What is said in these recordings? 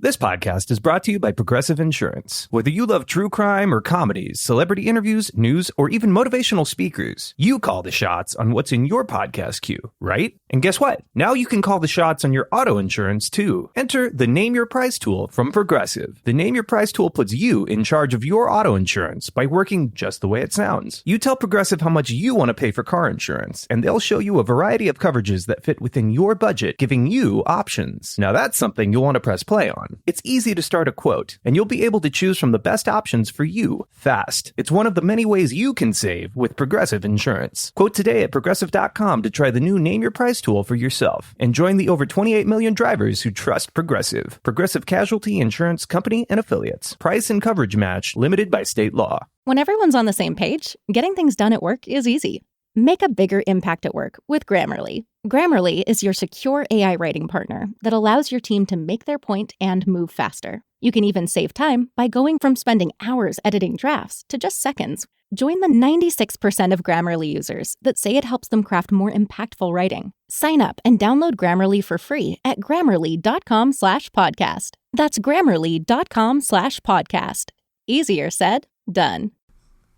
This podcast is brought to you by Progressive Insurance. Whether you love true crime or comedies, celebrity interviews, news, or even motivational speakers, you call the shots on what's in your podcast queue, right? And guess what? Now you can call the shots on your auto insurance, too. Enter the Name Your Price tool from Progressive. The Name Your Price tool puts you in charge of your auto insurance by working just the way it sounds. You tell Progressive how much you want to pay for car insurance, and they'll show you a variety of coverages that fit within your budget, giving you options. Now that's something you'll want to press play on. It's easy to start a quote, and you'll be able to choose from the best options for you fast. It's one of the many ways you can save with Progressive Insurance. Quote today at Progressive.com to try the new Name Your Price tool for yourself and join the over 28 million drivers who trust Progressive. Progressive Casualty Insurance Company and Affiliates. Price and coverage match limited by state law. When everyone's on the same page, getting things done at work is easy. Make a bigger impact at work with Grammarly. Grammarly is your secure AI writing partner that allows your team to make their point and move faster. You can even save time by going from spending hours editing drafts to just seconds. Join the 96% of Grammarly users that say it helps them craft more impactful writing. Sign up and download Grammarly for free at grammarly.com/podcast. That's grammarly.com/podcast. Easier said, done.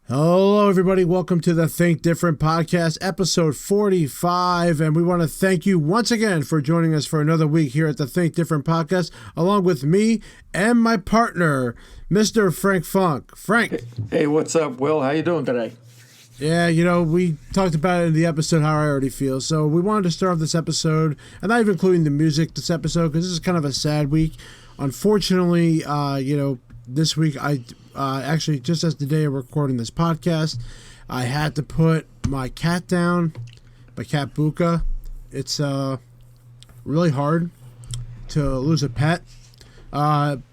Hello, everybody. Welcome to the Think Different podcast, episode 45. And we want to thank you once again for joining us for another week here at the Think Different podcast, along with me and my partner, Mr. Frank Funk. Frank. Hey, what's up, Will? How you doing today? Yeah, you know, we talked about it in the episode, how I already feel. So we wanted to start off this episode, and not even including the music this episode, because this is kind of a sad week. Unfortunately, this week actually, just as the day of recording this podcast, I had to put my cat down, my cat Buca. It's really hard to lose a pet. I'm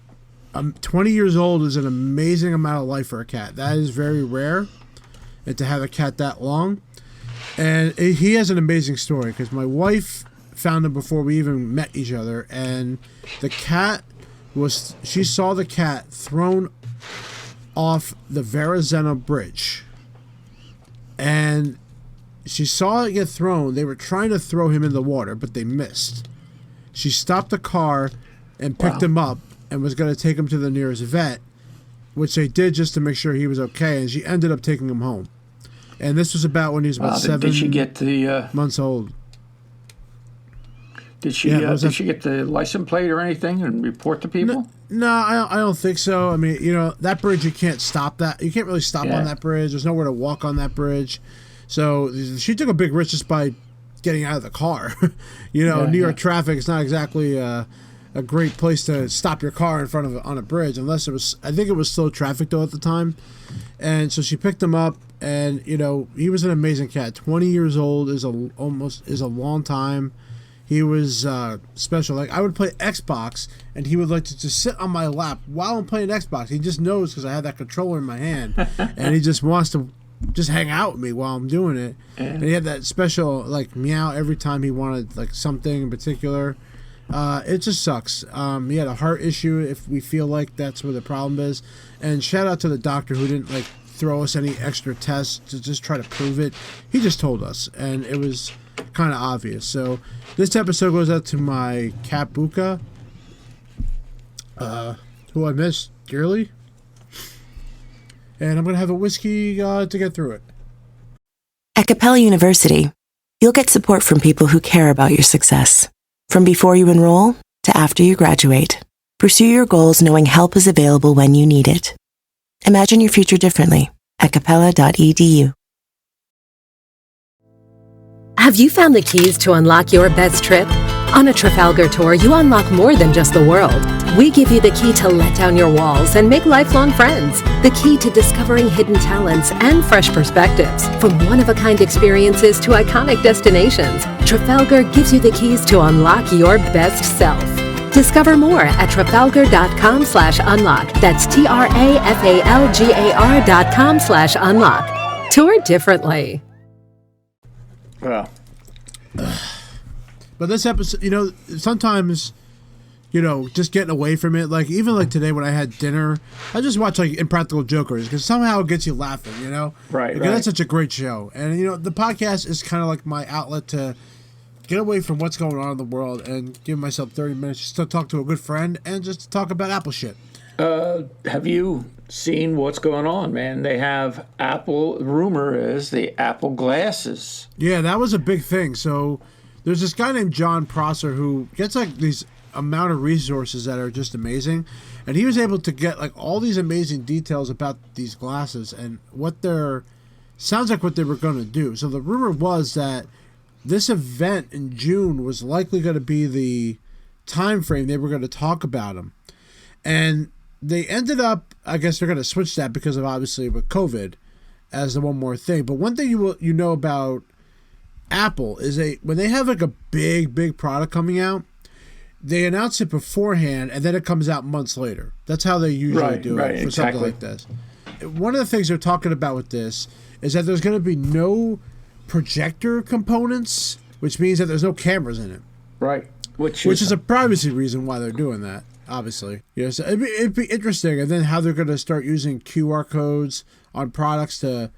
20 years old is an amazing amount of life for a cat. That is very rare, and to have a cat that long. And he has an amazing story, because my wife found him before we even met each other, and the cat she saw the cat thrown off the Verrazano Bridge, and she saw it get thrown. They were trying to throw him in the water, but they missed. She stopped the car and picked him up and was going to take him to the nearest vet, which they did just to make sure he was okay, and she ended up taking him home. And this was about when he was about 7 did she get the, months old. Did she get the license plate or anything and report to people? No, I don't think so. I mean, that bridge, you can't stop that. You can't really stop on that bridge. There's nowhere to walk on that bridge. So she took a big risk just by getting out of the car. New York traffic is not exactly a great place to stop your car in front of on a bridge, unless I think it was slow traffic though at the time. And so she picked him up, and he was an amazing cat. 20 years old is a long time. He was special. Like, I would play Xbox, and he would like to just sit on my lap while I'm playing Xbox. He just knows, because I have that controller in my hand, and he just wants to just hang out with me while I'm doing it. And he had that special meow every time he wanted something in particular. It just sucks. He had a heart issue, if we feel like that's where the problem is. And shout out to the doctor who didn't throw us any extra tests to just try to prove it. He just told us, and it was kind of obvious. So this episode goes out to my cat Buca, who I miss dearly, and I'm gonna have a whiskey to get through it. At Capella University, you'll get support from people who care about your success. From before you enroll to after you graduate, pursue your goals knowing help is available when you need it. Imagine your future differently at capella.edu. Have you found the keys to unlock your best trip? On a Trafalgar tour, you unlock more than just the world. We give you the key to let down your walls and make lifelong friends. The key to discovering hidden talents and fresh perspectives. From one-of-a-kind experiences to iconic destinations, Trafalgar gives you the keys to unlock your best self. Discover more at trafalgar.com/unlock. That's TRAFALGAR.com/unlock. Tour differently. Well, but this episode, sometimes, just getting away from it, even today when I had dinner, I just watch Impractical Jokers, because somehow it gets you laughing, Right. That's such a great show. And, the podcast is kind of like my outlet to get away from what's going on in the world and give myself 30 minutes just to talk to a good friend and just to talk about Apple shit. Have you seen what's going on, man? They have Apple, rumor is the Apple glasses. Yeah, that was a big thing. So there's this guy named John Prosser who gets like these amount of resources that are just amazing. And he was able to get like all these amazing details about these glasses and what they're, sounds like what they were going to do. So the rumor was that this event in June was likely going to be the time frame they were going to talk about them. And they ended up, I guess they're going to switch that because of obviously with COVID as the one more thing. But one thing you know about Apple is when they have like a big product coming out, they announce it beforehand and then it comes out months later. That's how they usually do it for something like this. One of the things they're talking about with this is that there's going to be no projector components, which means that there's no cameras in it. Right. Which is a privacy reason why they're doing that. Obviously, so it'd be interesting, and then how they're going to start using QR codes on products to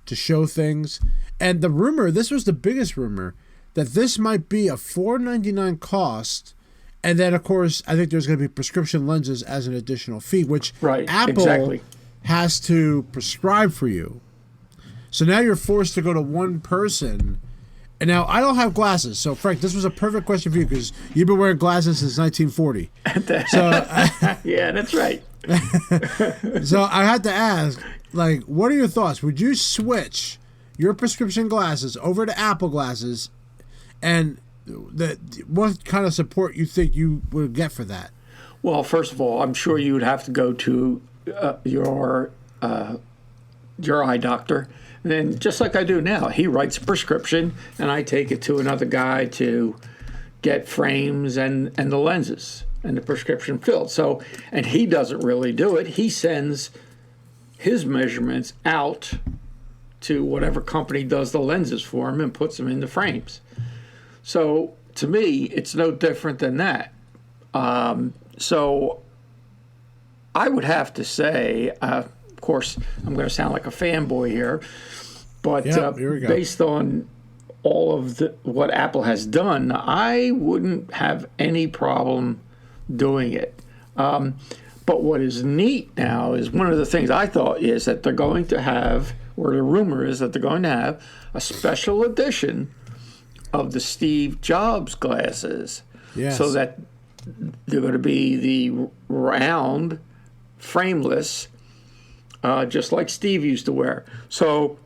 show things. And the rumor, this was the biggest rumor, that this might be a $4.99 cost, and then of course I think there's going to be prescription lenses as an additional fee, which Apple has to prescribe for you. So now you're forced to go to one person. And now, I don't have glasses, so Frank, this was a perfect question for you because you've been wearing glasses since 1940. Yeah, that's right. So I had to ask, like, what are your thoughts? Would you switch your prescription glasses over to Apple glasses, and what kind of support you think you would get for that? Well, first of all, I'm sure you would have to go to your eye doctor. And then, just like I do now, he writes a prescription, and I take it to another guy to get frames and the lenses and the prescription filled. So, and he doesn't really do it. He sends his measurements out to whatever company does the lenses for him and puts them in the frames. So, to me, it's no different than that. So, I would have to say, of course, I'm going to sound like a fanboy here, but based on all of what Apple has done, I wouldn't have any problem doing it. But what is neat now is one of the things I thought is that they're going to have, or the rumor is that they're going to have a special edition of the Steve Jobs glasses. Yes. So that they're going to be the round, frameless, just like Steve used to wear. So,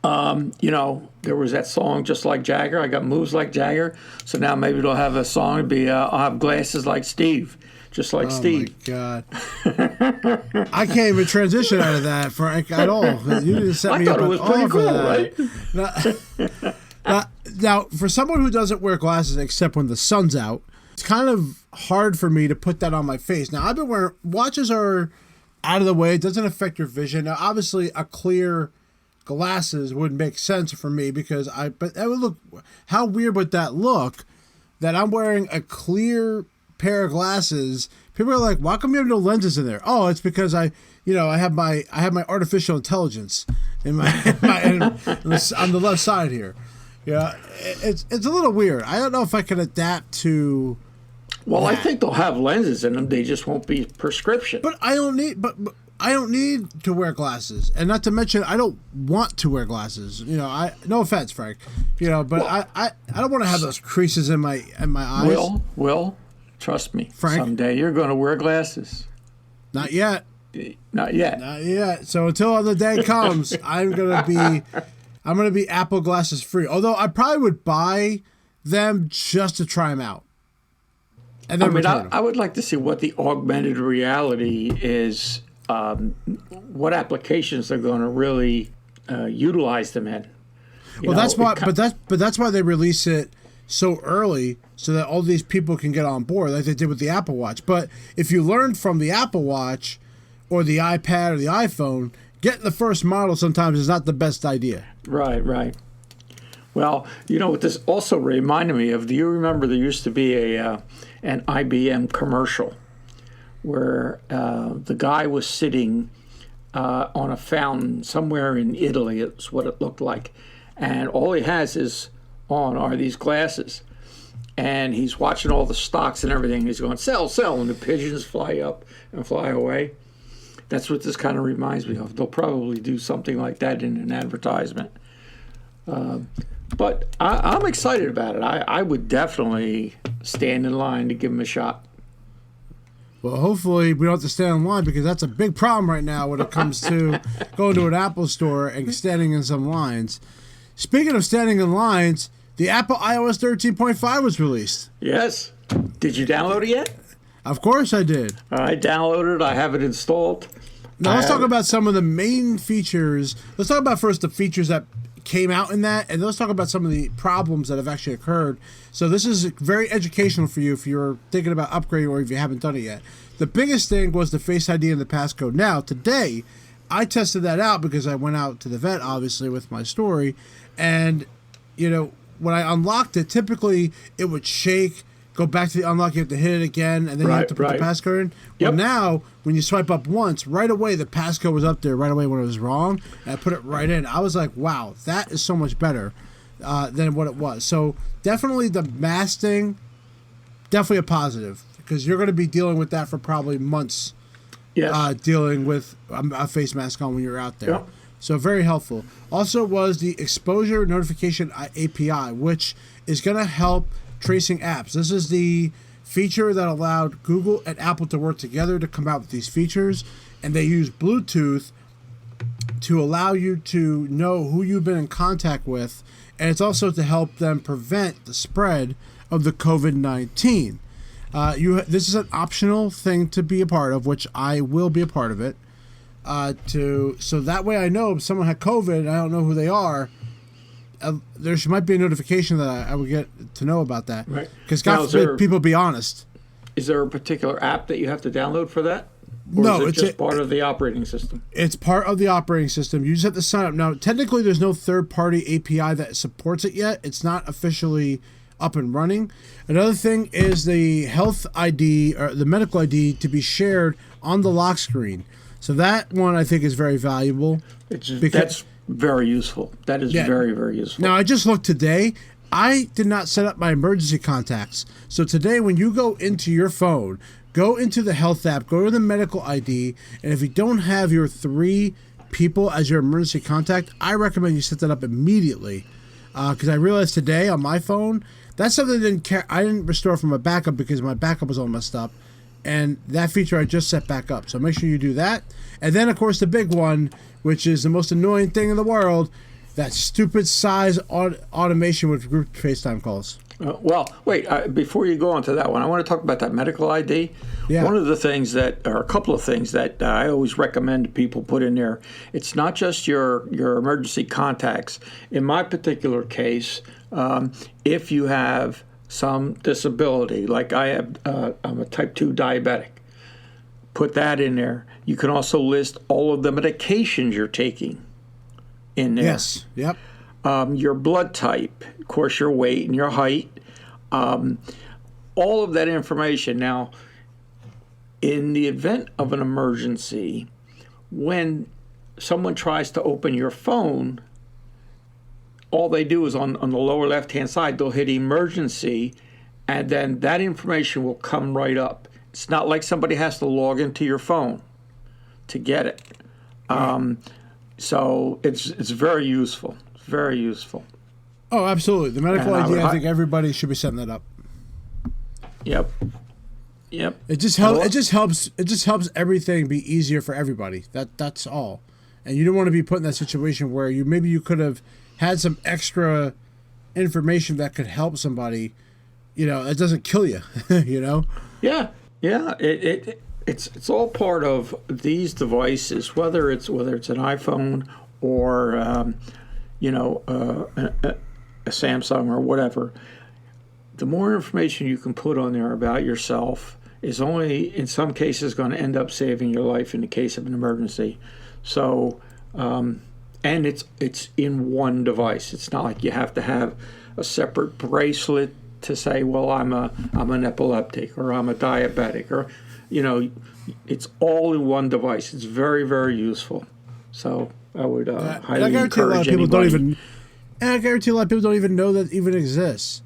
there was that song, Just Like Jagger. I got moves like Jagger. So now maybe they'll have a song to be, I'll have glasses like Steve, just like Steve. Oh, my God. I can't even transition out of that, Frank, at all. You didn't set me up at all for that. Right? Now, for someone who doesn't wear glasses except when the sun's out, it's kind of hard for me to put that on my face. Now, I've been wearing, watches are out of the way. It doesn't affect your vision. Now, obviously, a clear glasses would make sense for me because but that would look, how weird would that look that I'm wearing a clear pair of glasses? People are like, why come you have no lenses in there? Oh, it's because I have my artificial intelligence on the left side here. Yeah, it's a little weird. I don't know if I can adapt to. Well, that. I think they'll have lenses in them. They just won't be prescription. But I don't need. But I don't need to wear glasses, and not to mention, I don't want to wear glasses. No offense, Frank. But well, I don't want to have those creases in my eyes. Will, trust me, Frank, someday you're going to wear glasses. Not yet. Not yet. Not yet. So until the day comes, I'm gonna be Apple glasses free. Although I probably would buy them just to try them out. And then I would like to see what the augmented reality is. What applications they're going to really utilize them in. That's why. But that's why they release it so early, so that all these people can get on board, like they did with the Apple Watch. But if you learned from the Apple Watch, or the iPad or the iPhone, getting the first model sometimes is not the best idea. Right. Well, what this also reminded me of. Do you remember there used to be an IBM commercial where the guy was sitting on a fountain somewhere in Italy? It's what it looked like. And all he has is on are these glasses. And he's watching all the stocks and everything. He's going, sell, sell, and the pigeons fly up and fly away. That's what this kind of reminds me of. They'll probably do something like that in an advertisement. But I'm excited about it. I would definitely stand in line to give him a shot. Well, hopefully we don't have to stand in line, because that's a big problem right now when it comes to going to an Apple store and standing in some lines. Speaking of standing in lines, the Apple iOS 13.5 was released. Yes. Did you download it yet? Of course I did. I downloaded it. I have it installed. Now let's talk about some of the main features. Let's talk about first the features that came out in that, and let's talk about some of the problems that have actually occurred. So this is very educational for you if you're thinking about upgrading or if you haven't done it yet. The biggest thing was the Face ID and the passcode. Now, today, I tested that out because I went out to the vet, obviously, with my story, and, you know, when I unlocked it, typically it would shake, go back to the unlock, you have to hit it again, and then you have to put the passcode in. Yep. Well, now, when you swipe up once, right away the passcode was up there right away when it was wrong, and I put it right in. I was like, wow, that is so much better than what it was. So definitely the mask thing, definitely a positive, because you're going to be dealing with that for probably months, dealing with a face mask on when you're out there. Yep. So very helpful. Also was the exposure notification API, which is going to help tracing apps. This is the feature that allowed Google and Apple to work together to come out with these features, and they use Bluetooth to allow you to know who you've been in contact with, and it's also to help them prevent the spread of the COVID-19. This is an optional thing to be a part of, which I will be a part of it. So that way I know if someone had COVID and I don't know who they are, there might be a notification that I would get to know about that. Right. Because God forbid people be honest. Is there a particular app that you have to download for that? Or No, is it it's just part of the operating system? It's part of the operating system. You just have to sign up. Now, technically, there's no third-party API that supports it yet. It's not officially up and running. Another thing is the health ID or the medical ID to be shared on the lock screen. So that one I think is very valuable. That's very useful. That is very, very useful. Now, I just looked today. I did not set up my emergency contacts. So today, when you go into your phone, go into the health app, go to the medical ID, and if you don't have your 3 people as your emergency contact, I recommend you set that up immediately. Because I realized today on my phone, that's something I didn't restore from my backup because my backup was all messed up. And that feature I just set back up. So make sure you do that. And then, of course, the big one, which is the most annoying thing in the world, that stupid size automation with group FaceTime calls. Before you go on to that one, I want to talk about that medical ID. Yeah. One of the things or a couple of things that I always recommend people put in there, it's not just your emergency contacts. In my particular case, if you have some disability, like I have, I'm a type 2 diabetic, put that in there. You can also list all of the medications you're taking in there. Yes, yep. Your blood type, of course, your weight and your height, all of that information. Now, in the event of an emergency, when someone tries to open your phone, all they do is on the lower left-hand side, they'll hit emergency, and then that information will come right up. It's not like somebody has to log into your phone to get it. So it's very useful. Very useful. Oh, absolutely. The medical ID, I think everybody should be setting that up. Yep. It just helps everything be easier for everybody. That's all. And you don't want to be put in that situation where you could have had some extra information that could help somebody. It doesn't kill you. Yeah. It's all part of these devices, whether it's an iPhone or a Samsung or whatever. The more information you can put on there about yourself is only in some cases going to end up saving your life in the case of an emergency. So, and it's in one device. It's not like you have to have a separate bracelet to say, well, I'm an epileptic or I'm a diabetic, or it's all in one device. It's very, very useful. So I would highly encourage anybody. And I guarantee a lot of people don't even know that even exists.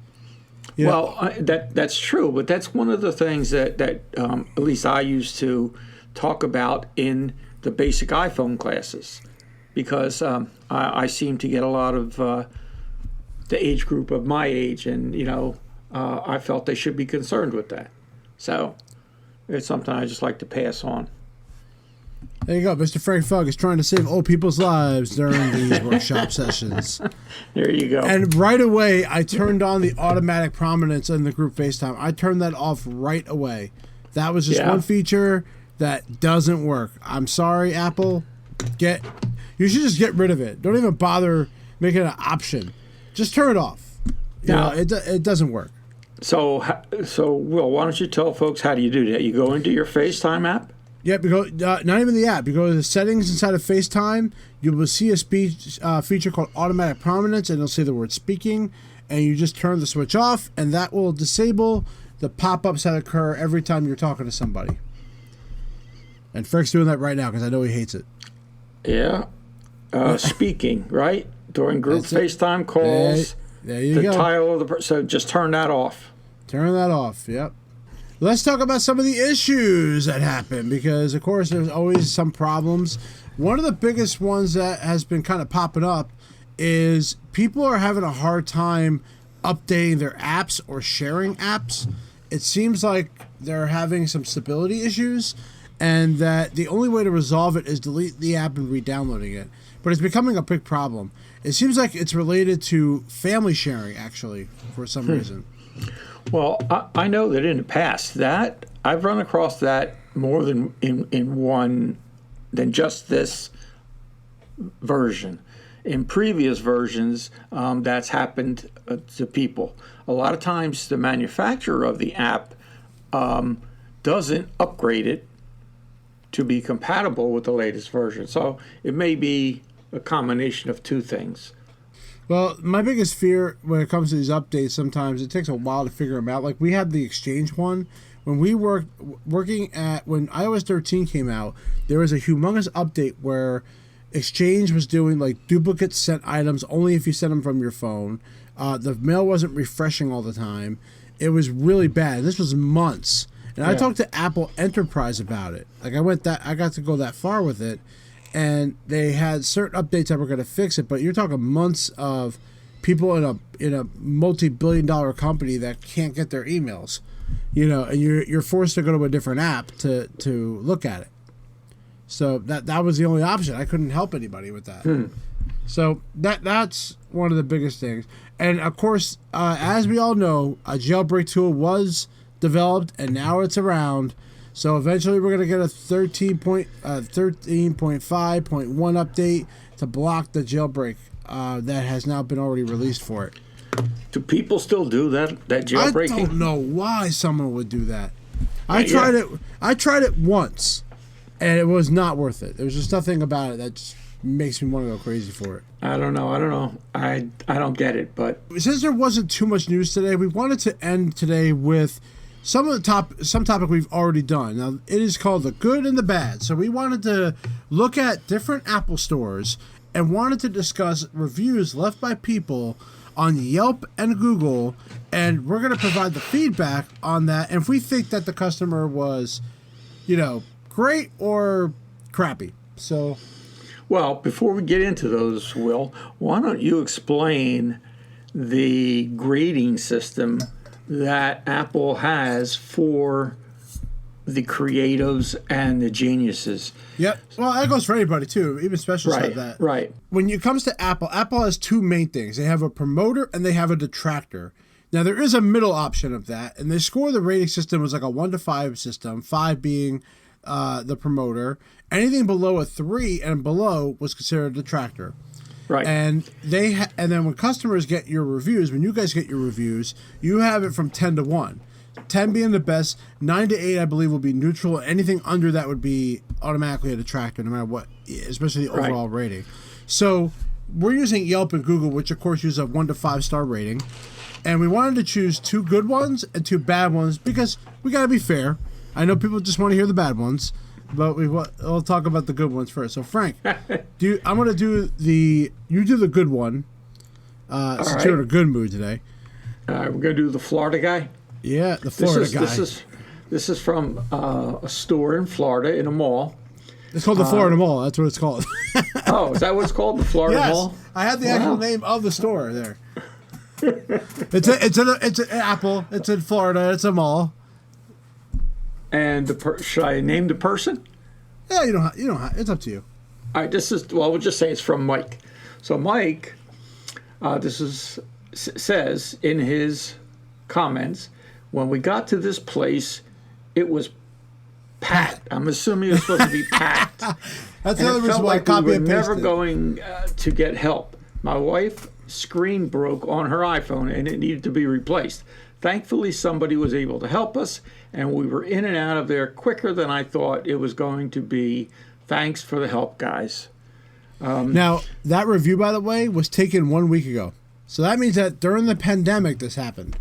That's true, but that's one of the things that at least I used to talk about in the basic iPhone classes, because I seem to get a lot of the age group of my age, and I felt they should be concerned with that. So it's something I just like to pass on. There you go. Mr. Frank Fugg is trying to save old people's lives during these workshop sessions. There you go. And right away, I turned on the automatic prominence in the group FaceTime. I turned that off right away. That was just one feature that doesn't work. I'm sorry, Apple. You should just get rid of it. Don't even bother making it an option. Just turn it off. It doesn't work. So, Will, why don't you tell folks how do you do that? You go into your FaceTime app? Yep, not even the app. You go to the settings inside of FaceTime. You will see a speech feature called automatic prominence, and it'll say the word speaking, and you just turn the switch off, and that will disable the pop-ups that occur every time you're talking to somebody. And Frank's doing that right now because I know he hates it. Yeah. Speaking, right? During group FaceTime calls. There you go. The title of so just turn that off. Turn that off, yep. Let's talk about some of the issues that happen because, of course, there's always some problems. One of the biggest ones that has been kind of popping up is people are having a hard time updating their apps or sharing apps. It seems like they're having some stability issues and that the only way to resolve it is delete the app and re-downloading it. But it's becoming a big problem. It seems like it's related to family sharing, actually, for some reason. Well, I know that in the past that I've run across that more than in one than just this version. In previous versions, that's happened to people. A lot of times the manufacturer of the app doesn't upgrade it to be compatible with the latest version. So it may be a combination of two things. Well, my biggest fear when it comes to these updates, sometimes it takes a while to figure them out. Like we had the Exchange one. When we when iOS 13 came out, there was a humongous update where Exchange was doing like duplicate sent items only if you sent them from your phone. The mail wasn't refreshing all the time. It was really bad. This was months. And I talked to Apple Enterprise about it. Like I got to go that far with it. And they had certain updates that were going to fix it, but you're talking months of people in a multi-billion-dollar company that can't get their emails, and you're forced to go to a different app to look at it. So that was the only option. I couldn't help anybody with that. So that's one of the biggest things. And of course, as we all know, a jailbreak tool was developed, and now it's around. So eventually we're going to get a 13.5.1 update to block the jailbreak that has now been already released for it. Do people still do that jailbreaking? I don't know why someone would do that. I tried it once, and it was not worth it. There was just nothing about it that just makes me want to go crazy for it. I don't know. I don't get it. But since there wasn't too much news today, we wanted to end today with some topic we've already done. Now, it is called the good and the bad. So we wanted to look at different Apple stores and wanted to discuss reviews left by people on Yelp and Google, and we're going to provide the feedback on that. And if we think that the customer was, great or crappy. So, well, before we get into those, Will, why don't you explain the grading system that Apple has for the creatives and the geniuses? Yep. Well, that goes for anybody too. Even specialists have that. Right. When it comes to Apple has two main things. They have a promoter and they have a detractor. Now there is a middle option of that, and they score the rating system was like a 1 to 5 system, 5 being the promoter. Anything below a 3 and below was considered a detractor. Right. And and then when customers get your reviews, when you guys get your reviews, you have it from 10 to 1. 10 being the best, 9 to 8 I believe will be neutral. Anything under that would be automatically a detractor, no matter what, especially the overall rating. So we're using Yelp and Google, which of course use a 1 to 5 star rating. And we wanted to choose 2 good ones and 2 bad ones because we got to be fair. I know people just want to hear the bad ones, but we'll talk about the good ones first. So Frank, I'm going to do you do the good one, Since you're in a good mood today. We're going to do the Florida guy. Yeah, the Florida guy. This is from a store in Florida in a mall. It's called the Florida Mall. That's what it's called. Oh, is that what it's called? The Florida Mall? I had the actual name of the store there. It's an Apple. It's in Florida. It's a mall. And should I name the person? Yeah, you don't. It's up to you. All right. We'll just say it's from Mike. So Mike, says in his comments, when we got to this place, it was packed. I'm assuming it's supposed to be packed. That's the other reason why I copy and pasted. We were never going to get help. My wife's screen broke on her iPhone and it needed to be replaced. Thankfully, somebody was able to help us, and we were in and out of there quicker than I thought it was going to be. Thanks for the help, guys. Now, that review, by the way, was taken 1 week ago. So that means that during the pandemic, this happened.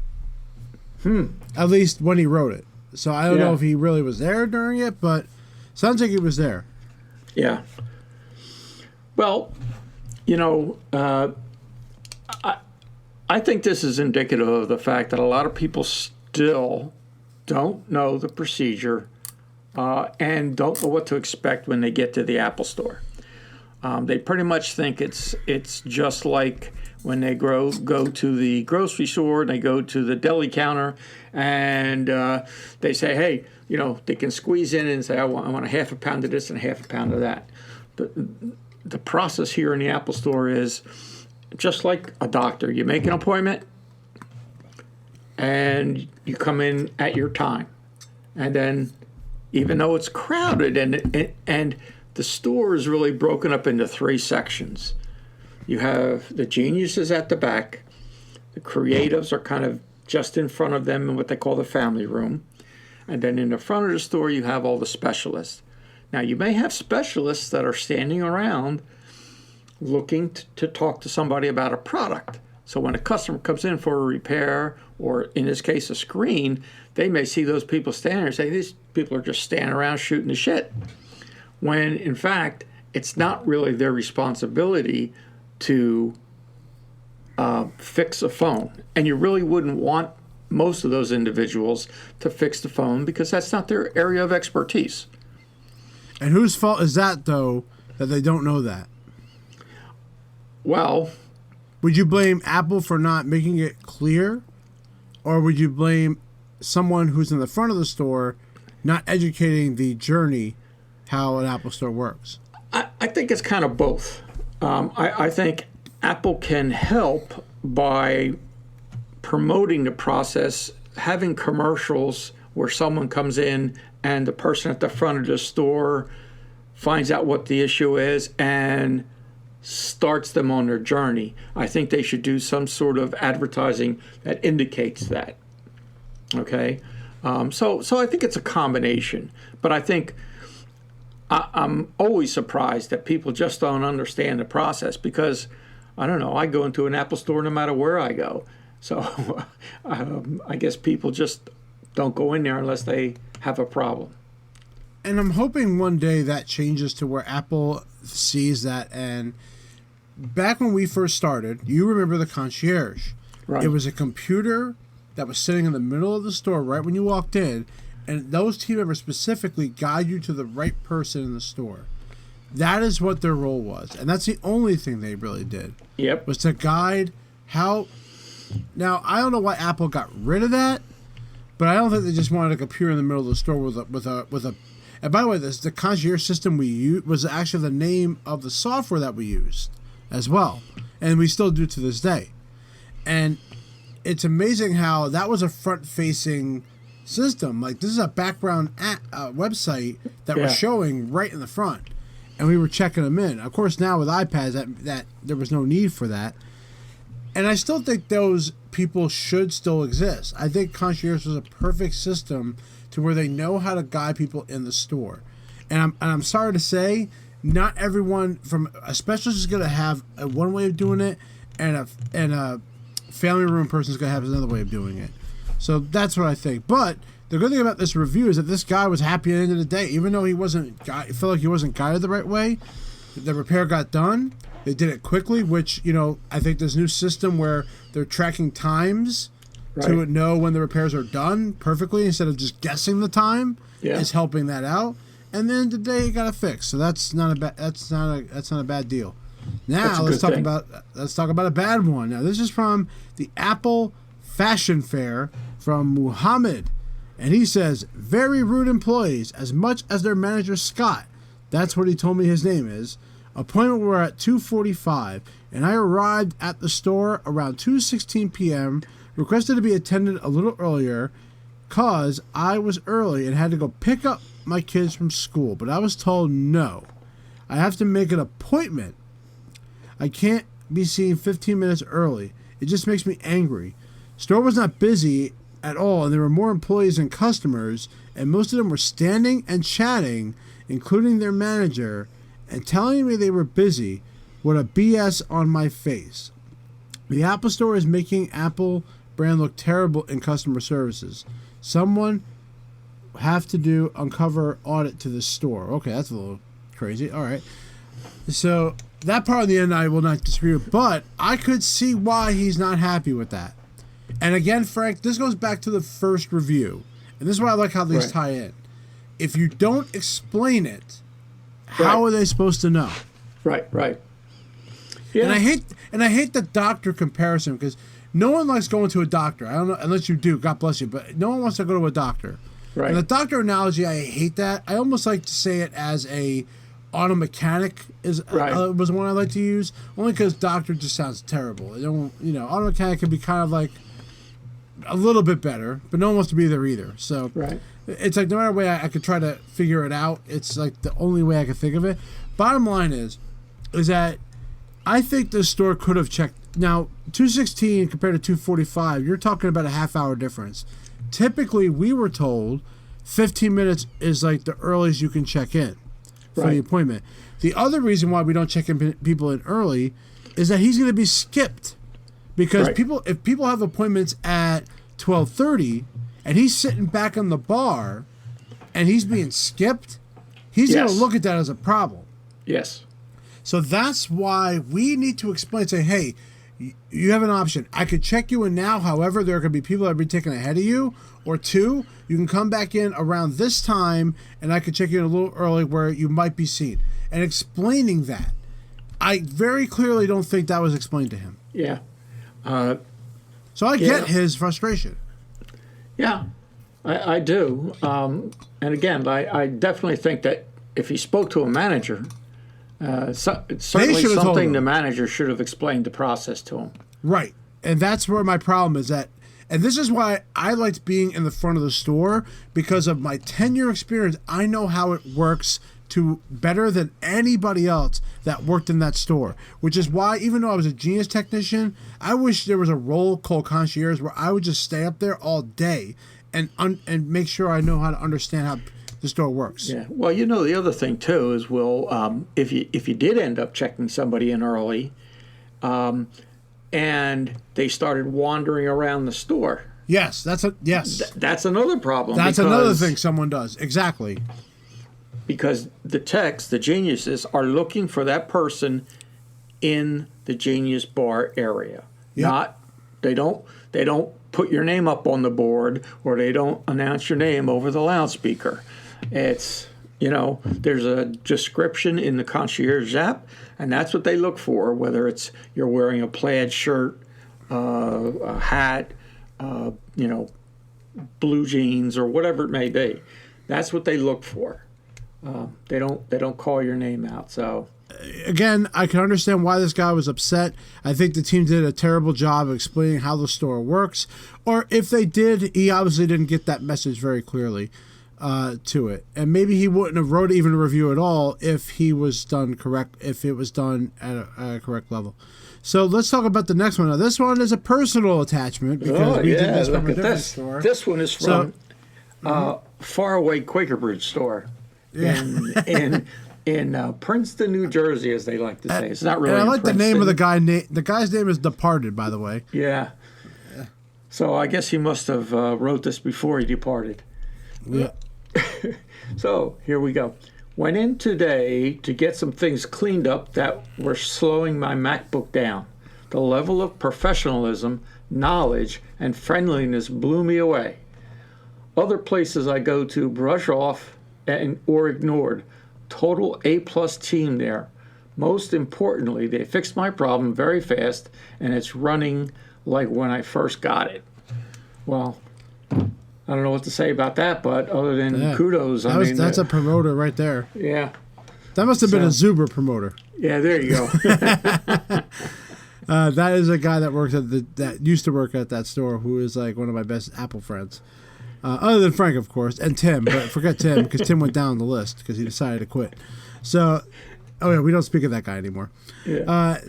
At least when he wrote it. So I don't know if he really was there during it, but sounds like he was there. Yeah. Well, I think this is indicative of the fact that a lot of people still don't know the procedure and don't know what to expect when they get to the Apple Store. They pretty much think it's just like when they go to the grocery store and they go to the deli counter and they say, hey, they can squeeze in and say, I want a half a pound of this and a half a pound of that. The process here in the Apple Store is just like a doctor. You make an appointment and you come in at your time. And then even though it's crowded and the store is really broken up into 3 sections. You have the geniuses at the back. The creatives are kind of just in front of them in what they call the family room. And then in the front of the store, you have all the specialists. Now, you may have specialists that are standing around looking to talk to somebody about a product. So when a customer comes in for a repair, or in this case, a screen, they may see those people standing there and say, these people are just standing around shooting the shit. When, in fact, it's not really their responsibility to fix a phone. And you really wouldn't want most of those individuals to fix the phone because that's not their area of expertise. And whose fault is that, though, that they don't know that? Well, would you blame Apple for not making it clear? Or would you blame someone who's in the front of the store not educating the journey how an Apple Store works? I think it's kind of both. I think Apple can help by promoting the process, having commercials where someone comes in and the person at the front of the store finds out what the issue is and starts them on their journey. I think they should do some sort of advertising that indicates that. Okay? So I think it's a combination. But I think I'm always surprised that people just don't understand the process because, I don't know, I go into an Apple Store no matter where I go. So I guess people just don't go in there unless they have a problem. And I'm hoping one day that changes to where Apple sees that. And back when we first started, you remember the concierge. Right. It was a computer that was sitting in the middle of the store right when you walked in. And those team members specifically guide you to the right person in the store. That is what their role was. And that's the only thing they really did. Yep. Was to guide how... Now, I don't know why Apple got rid of that, but I don't think they just wanted a computer in the middle of the store with a... And by the way, the concierge system we used was actually the name of the software that we used as well. And we still do to this day. And it's amazing how that was a front-facing system. Like, this is a background website that was showing right in the front. And we were checking them in. Of course, now with iPads, that there was no need for that. And I still think those people should still exist. I think concierge was a perfect system to where they know how to guide people in the store. And I'm sorry to say, not everyone from a specialist is going to have one way of doing it, and a family room person is going to have another way of doing it. So that's what I think. But the good thing about this review is that this guy was happy at the end of the day, even though he felt like he wasn't guided the right way. The repair got done. They did it quickly, which, I think this new system where they're tracking times to know when the repairs are done perfectly instead of just guessing the time is helping that out. And then today it got it fixed. So that's not a bad deal. Now let's talk about a bad one. Now this is from the Apple Fashion Fair from Muhammad. And he says, very rude employees, as much as their manager Scott. That's what he told me his name is. Appointment were at 2:45, and I arrived at the store around 2:16 p.m., requested to be attended a little earlier because I was early and had to go pick up my kids from school. But I was told no. I have to make an appointment. I can't be seen 15 minutes early. It just makes me angry. Store was not busy at all, and there were more employees than customers, and most of them were standing and chatting, including their manager, and telling me they were busy. What a BS on my face. The Apple Store is making Apple brand look terrible in customer services. Someone have to do uncover audit to the store. Okay, that's a little crazy. All right. So that part of the end I will not disagree with, but I could see why he's not happy with that. And again, Frank, this goes back to the first review. And this is why I like how these tie in. If you don't explain it, how are they supposed to know? Right. Yeah. And I hate the doctor comparison because no one likes going to a doctor. I don't know, unless you do, God bless you, but no one wants to go to a doctor. Right. And the doctor analogy, I hate that. I almost like to say it as a auto mechanic was one I like to use, only because doctor just sounds terrible. Auto mechanic can be kind of like a little bit better, but no one wants to be there either. So it's like no matter way I could try to figure it out, it's like the only way I could think of it. Bottom line is that I think this store could have checked. Now, 2:16 compared to 2:45, you're talking about a half-hour difference. Typically, we were told 15 minutes is like the earliest you can check in for the appointment. The other reason why we don't check in people in early is that he's going to be skipped. Because if people have appointments at 12:30 and he's sitting back on the bar and he's being skipped, he's going to look at that as a problem. Yes. So that's why we need to explain, say, hey, you have an option. I could check you in now. However, there could be people that will be taken ahead of you. Or two, you can come back in around this time and I could check you in a little early where you might be seen. And explaining that. I very clearly don't think that was explained to him. Yeah. So I get his frustration. Yeah, I do. And again, I definitely think that if he spoke to a manager, certainly something the manager should have explained the process to him. Right. And that's where my problem is at. And this is why I liked being in the front of the store, because of my 10-year experience. I know how it works to better than anybody else that worked in that store, which is why, even though I was a Genius technician, I wish there was a role called concierge where I would just stay up there all day and make sure I know how to understand how the store works. Yeah. Well, the other thing too is, if you did end up checking somebody in early, and they started wandering around the store. Yes, that's another problem. That's another thing someone does. Exactly. Because the geniuses are looking for that person in the Genius Bar area. Yep. They don't put your name up on the board, or they don't announce your name over the loudspeaker. It's, there's a description in the concierge app, and that's what they look for, whether it's you're wearing a plaid shirt, a hat, blue jeans, or whatever it may be. That's what they look for. They don't call your name out. So again, I can understand why this guy was upset. I think the team did a terrible job of explaining how the store works, or if they did, he obviously didn't get that message very clearly to it. And maybe he wouldn't have wrote even a review at all if he was done correct, if it was done at a correct level. So let's talk about the next one. Now, this one is a personal attachment because we did this from a different store. This one is from faraway Quaker Bridge store. Yeah. In Princeton, New Jersey, as they like to say. It's not really. And I like Princeton. The name of the guy. The guy's name is Departed, by the way. Yeah. So I guess he must have wrote this before he departed. Yeah. So here we go. Went in today to get some things cleaned up that were slowing my MacBook down. The level of professionalism, knowledge, and friendliness blew me away. Other places I go to brush off or ignored. Total A-plus team there. Most importantly, they fixed my problem very fast, and it's running like when I first got it. Well, I don't know what to say about that, but other than kudos. That's a promoter right there. Yeah. That must have been a Zuber promoter. Yeah, there you go. That is a guy that works that used to work at that store, who is like one of my best Apple friends. Other than Frank, of course, and Tim, but forget Tim because Tim went down the list because he decided to quit. So, we don't speak of that guy anymore. Yeah.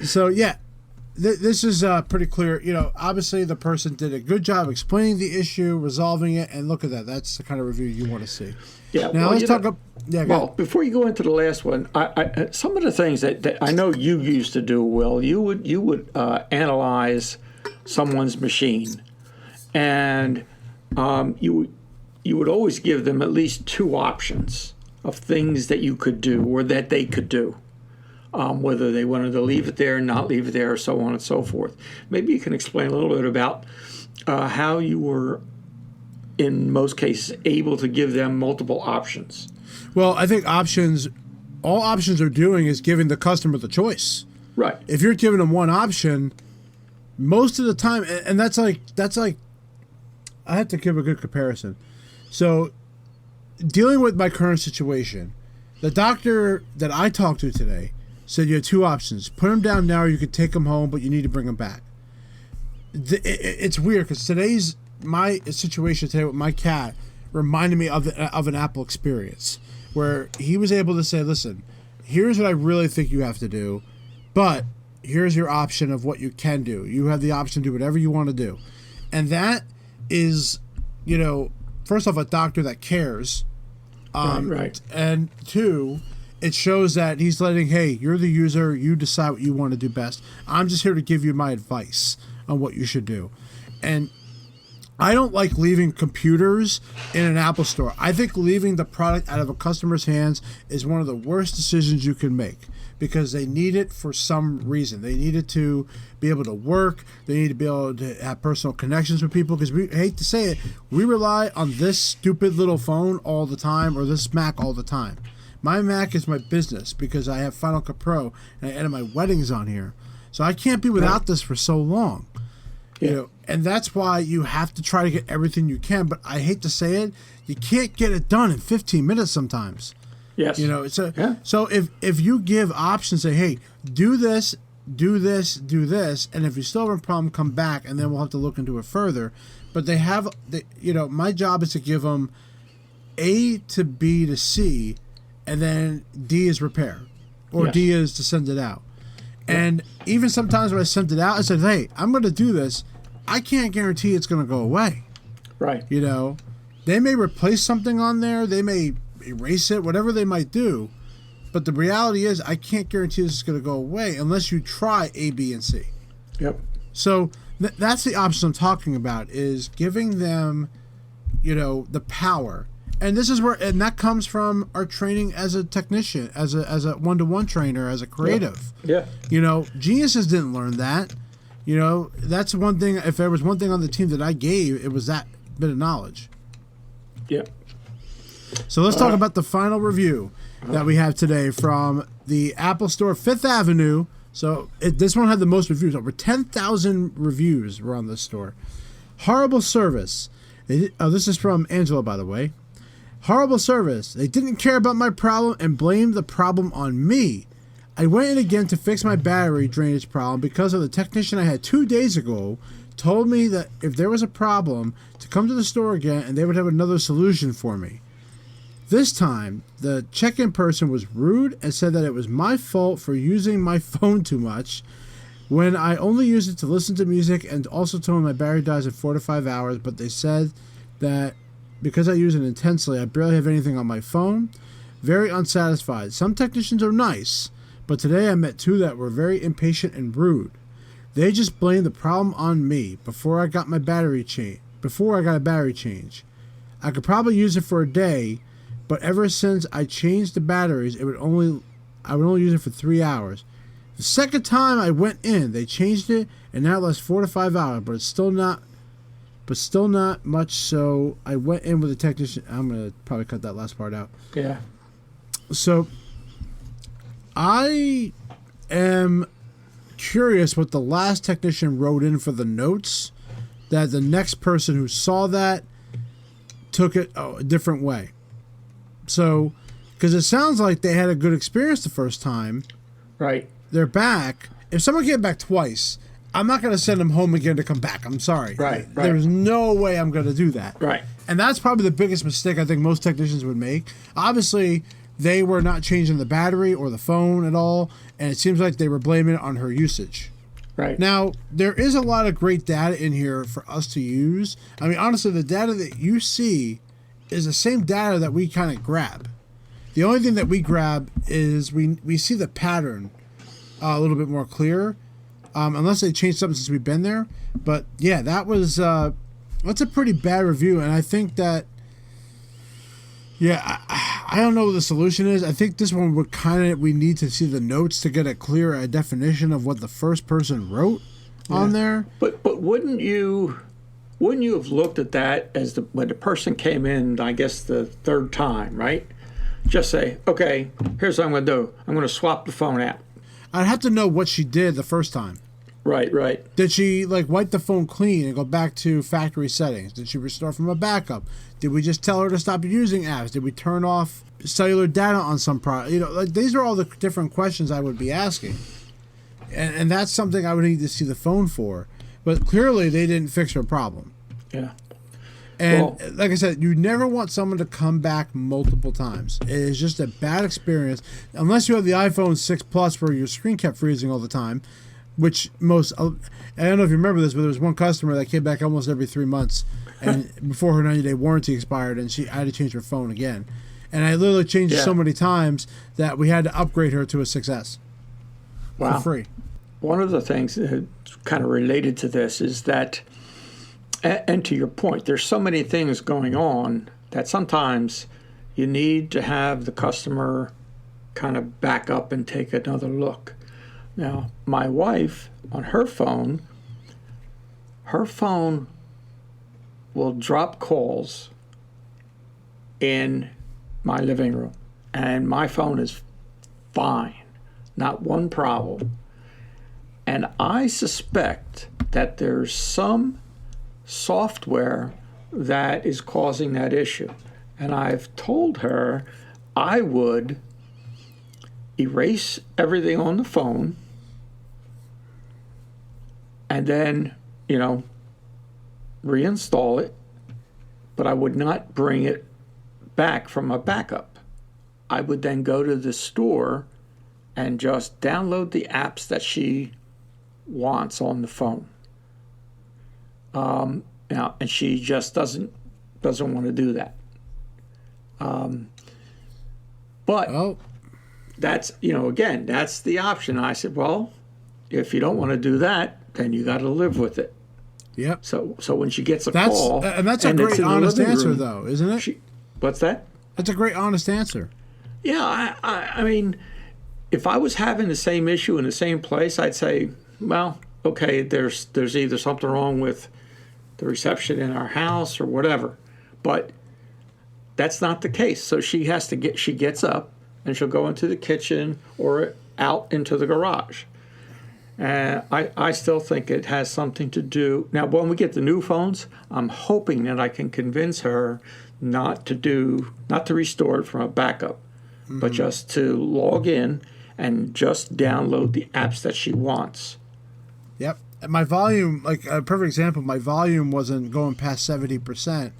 This is pretty clear. Obviously the person did a good job explaining the issue, resolving it, and look at that. That's the kind of review you want to see. Yeah. Now let's talk about. Yeah. Before you go into the last one, I some of the things that I know you used to do, Will, you would analyze someone's machine, and you would always give them at least two options of things that you could do or that they could do. Whether they wanted to leave it there, not leave it there, so on and so forth. Maybe you can explain a little bit about how you were, in most cases, able to give them multiple options. Well, I think all options are doing is giving the customer the choice. Right. If you're giving them one option, most of the time, and that's like, I have to give a good comparison. So, dealing with my current situation, the doctor that I talked to today said you have two options. Put him down now, or you could take him home, but you need to bring him back. It's weird because my situation today with my cat reminded me of an Apple experience where he was able to say, listen, here's what I really think you have to do, but here's your option of what you can do. You have the option to do whatever you want to do. And that is, first off, a doctor that cares. Right. And two, it shows that he's letting, hey, you're the user, you decide what you want to do best. I'm just here to give you my advice on what you should do. And I don't like leaving computers in an Apple store. I think leaving the product out of a customer's hands is one of the worst decisions you can make because they need it for some reason. They need it to be able to work. They need to be able to have personal connections with people because we hate to say it, we rely on this stupid little phone all the time or this Mac all the time. My Mac is my business because I have Final Cut Pro and I edit my weddings on here. So I can't be without this for so long. Yeah. And that's why you have to try to get everything you can. But I hate to say it, you can't get it done in 15 minutes sometimes. Yes. So if you give options, say, hey, do this, do this, do this, and if you still have a problem, come back, and then we'll have to look into it further. But my job is to give them A to B to C, and then D is repair, or D is to send it out. And even sometimes when I sent it out, I said, hey, I'm going to do this. I can't guarantee it's going to go away. Right. They may replace something on there. They may erase it, whatever they might do. But the reality is I can't guarantee this is going to go away unless you try A, B, and C. Yep. So that's the option I'm talking about is giving them, the power. And this is and that comes from our training as a technician, as a one-to-one trainer, as a creative. Yeah. Geniuses didn't learn that. That's one thing. If there was one thing on the team that I gave, it was that bit of knowledge. Yeah. So let's talk about the final review that we have today from the Apple Store, Fifth Avenue. So this one had the most reviews. Over 10,000 reviews were on this store. Horrible service. This is from Angela, by the way. Horrible service. They didn't care about my problem and blamed the problem on me. I went in again to fix my battery drainage problem because of the technician I had 2 days ago told me that if there was a problem to come to the store again and they would have another solution for me. This time, the check-in person was rude and said that it was my fault for using my phone too much when I only use it to listen to music, and also told me my battery dies in 4 to 5 hours, but they said that because I use it intensely, I barely have anything on my phone. Very unsatisfied. Some technicians are nice, but today I met two that were very impatient and rude. They just blamed the problem on me before I got a battery change. I could probably use it for a day, but ever since I changed the batteries, I would only use it for 3 hours. The second time I went in, they changed it, and now it lasts 4 to 5 hours, but still not much. So I went in with a technician. I'm gonna probably cut that last part out. Yeah. So I am curious what the last technician wrote in for the notes, that the next person who saw that took it a different way. So, because it sounds like they had a good experience the first time. Right. They're back. If someone came back twice, I'm not going to send them home again to come back. I'm sorry. Right. There's no way I'm going to do that. Right. And that's probably the biggest mistake I think most technicians would make. Obviously, they were not changing the battery or the phone at all, and it seems like they were blaming it on her usage. Right. Now, there is a lot of great data in here for us to use. I mean, honestly, the data that you see is the same data that we kind of grab. The only thing that we grab is we see the pattern a little bit more clear, unless they changed something since we've been there. But yeah, that's a pretty bad review, and I think that, yeah, I don't know what the solution is. I think this one we need to see the notes to get a clear definition of what the first person wrote on there. But wouldn't you have looked at that as when the person came in, I guess the third time, right? Just say, okay, here's what I'm going to do. I'm going to swap the phone out. I'd have to know what she did the first time. Right. Did she wipe the phone clean and go back to factory settings? Did she restore from a backup? Did we just tell her to stop using apps? Did we turn off cellular data on some product? These are all the different questions I would be asking. And that's something I would need to see the phone for. But clearly they didn't fix her problem. Yeah. And like I said, you never want someone to come back multiple times. It is just a bad experience. Unless you have the iPhone 6 Plus where your screen kept freezing all the time, which I don't know if you remember this, but there was one customer that came back almost every 3 months and before her 90-day warranty expired, and I had to change her phone again. And I literally changed it so many times that we had to upgrade her to a 6S for free. One of the things that kind of related to this is that, and to your point, there's so many things going on that sometimes you need to have the customer kind of back up and take another look. Now, my wife, on her phone will drop calls in my living room, and my phone is fine, not one problem. And I suspect that there's some software that is causing that issue. And I've told her I would erase everything on the phone and then, reinstall it, but I would not bring it back from a backup. I would then go to the store and just download the apps that she wants on the phone. Now, and she just doesn't want to do that. But that's, again, that's the option. I said, well, if you don't want to do that, then you got to live with it. Yep. So when she gets a call, and that's a great honest answer, though, isn't it? What's that? That's a great honest answer. Yeah, I mean, if I was having the same issue in the same place, I'd say, well, okay, there's either something wrong with the reception in our house or whatever, but that's not the case. So she gets up and she'll go into the kitchen or out into the garage. And I still think it has something to do. Now, when we get the new phones, I'm hoping that I can convince her not to restore it from a backup, but just to log in and just download the apps that she wants. Yep. And my volume, like a perfect example, my volume wasn't going past 70%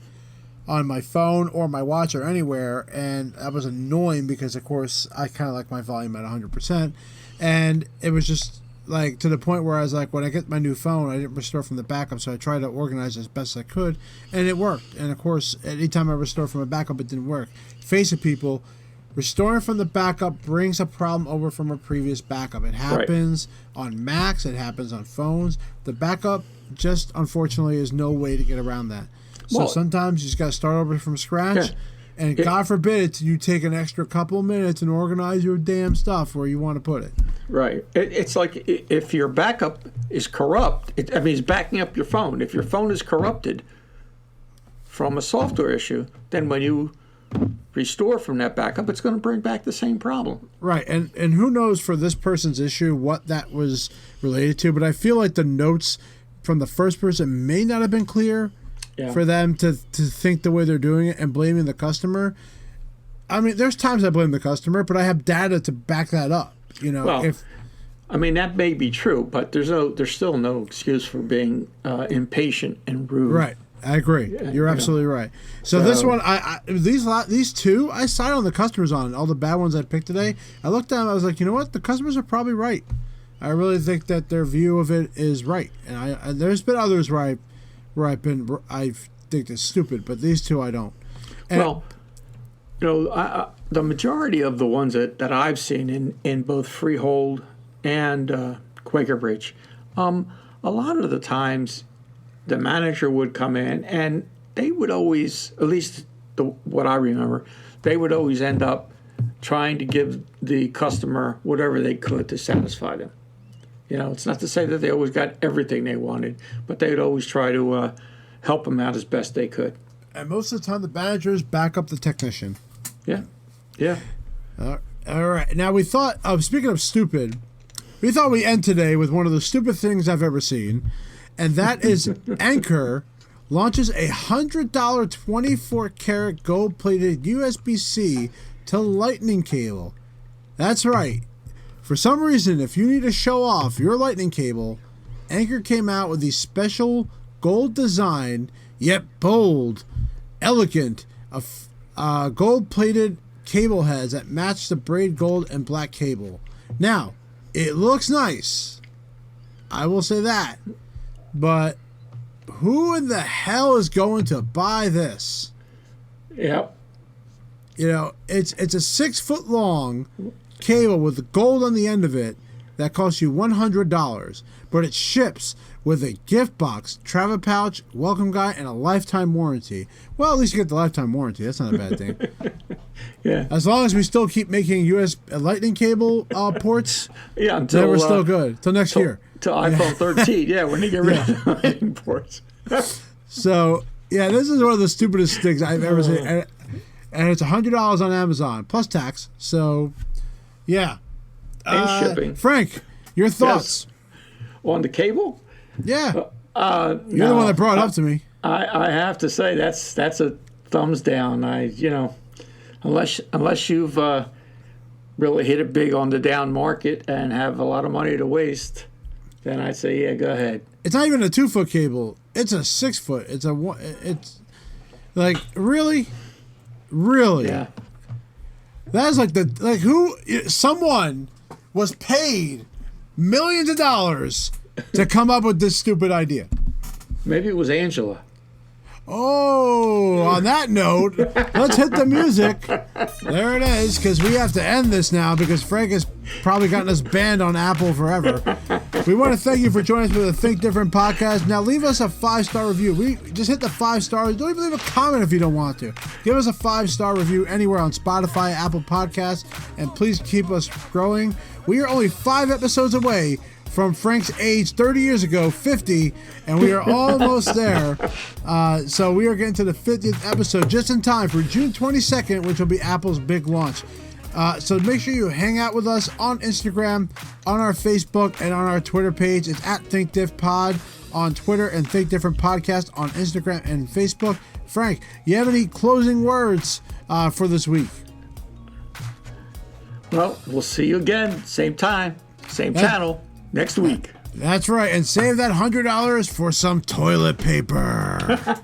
on my phone or my watch or anywhere, and that was annoying because, of course, I kind of like my volume at 100%, and it was just like to the point where I was like, when I get my new phone, I didn't restore from the backup, so I tried to organize as best I could, and it worked. And of course, anytime I restored from a backup, it didn't work. Face it, people, restoring from the backup brings a problem over from a previous backup. It happens on Macs, it happens on phones. The backup just, unfortunately, is no way to get around that. So sometimes you just got to start over from scratch. And God forbid you take an extra couple of minutes and organize your damn stuff where you want to put it. Right. It's like if your backup is corrupt, it's backing up your phone. If your phone is corrupted from a software issue, then when you restore from that backup, it's going to bring back the same problem. Right. And who knows for this person's issue what that was related to, but I feel like the notes from the first person may not have been clear for them to think the way they're doing it and blaming the customer. I mean, there's times I blame the customer, but I have data to back that up. You know, well, that may be true, but there's still no excuse for being impatient and rude. Right. I agree. You're absolutely right. So this one, these two, I sided on the customers on all the bad ones I picked today. I looked at them, I was like, you know what? The customers are probably right. I really think that their view of it is right. And there's been others where I think it's stupid, but these two I don't. And the majority of the ones that I've seen in both Freehold and Quaker Bridge, a lot of the times the manager would come in and they would always, at least what I remember, they would always end up trying to give the customer whatever they could to satisfy them. You know, it's not to say that they always got everything they wanted, but they would always try to help them out as best they could. And most of the time, the managers back up the technician. Yeah. Yeah. All right. Now, we thought, speaking of stupid, we thought we'd end today with one of the stupid things I've ever seen, and that is Anker launches a $100 24-karat gold-plated USB-C to Lightning cable. That's right. For some reason, if you need to show off your Lightning cable, Anker came out with these special gold design, yet bold, elegant, gold-plated cable heads that match the braid gold and black cable. Now, it looks nice. I will say that. But who in the hell is going to buy this? Yep. You know, it's a 6-foot long cable with the gold on the end of it that costs you $100, but it ships with a gift box, travel pouch, welcome guide, and a lifetime warranty. Well, at least you get the lifetime warranty. That's not a bad thing. Yeah. As long as we still keep making Lightning cable ports, until then we're still good. Till next year. To iPhone 13, when they get rid of the Lightning ports. So, this is one of the stupidest things I've ever seen. And it's $100 on Amazon, plus tax. So, yeah. And shipping. Frank, your thoughts? Yes. On the cable? Yeah. You're the one that brought it up to me. I have to say, that's a thumbs down. Unless you've really hit it big on the down market and have a lot of money to waste, then I'd say, go ahead. It's not even a 2-foot cable. It's a 6-foot. It's like, really? Yeah. That is someone was paid millions of dollars to come up with this stupid idea. Maybe it was Angela. Oh, on that note, let's hit the music. There it is, because we have to end this now because Frank has probably gotten us banned on Apple forever. We want to thank you for joining us for the Think Different podcast. Now, leave us a 5-star review. We just hit the 5 stars. Don't even leave a comment if you don't want to. Give us a 5-star review anywhere on Spotify, Apple Podcasts, and please keep us growing. We are only 5 episodes away from Frank's age 30 years ago, 50, and we are almost there. So we are getting to the 50th episode just in time for June 22nd, which will be Apple's big launch. So make sure you hang out with us on Instagram, on our Facebook, and on our Twitter page. It's at ThinkDiffPod on Twitter and Think Different Podcast on Instagram and Facebook. Frank, you have any closing words for this week? Well, we'll see you again, same time, same channel. Next week. That's right. And save that $100 for some toilet paper.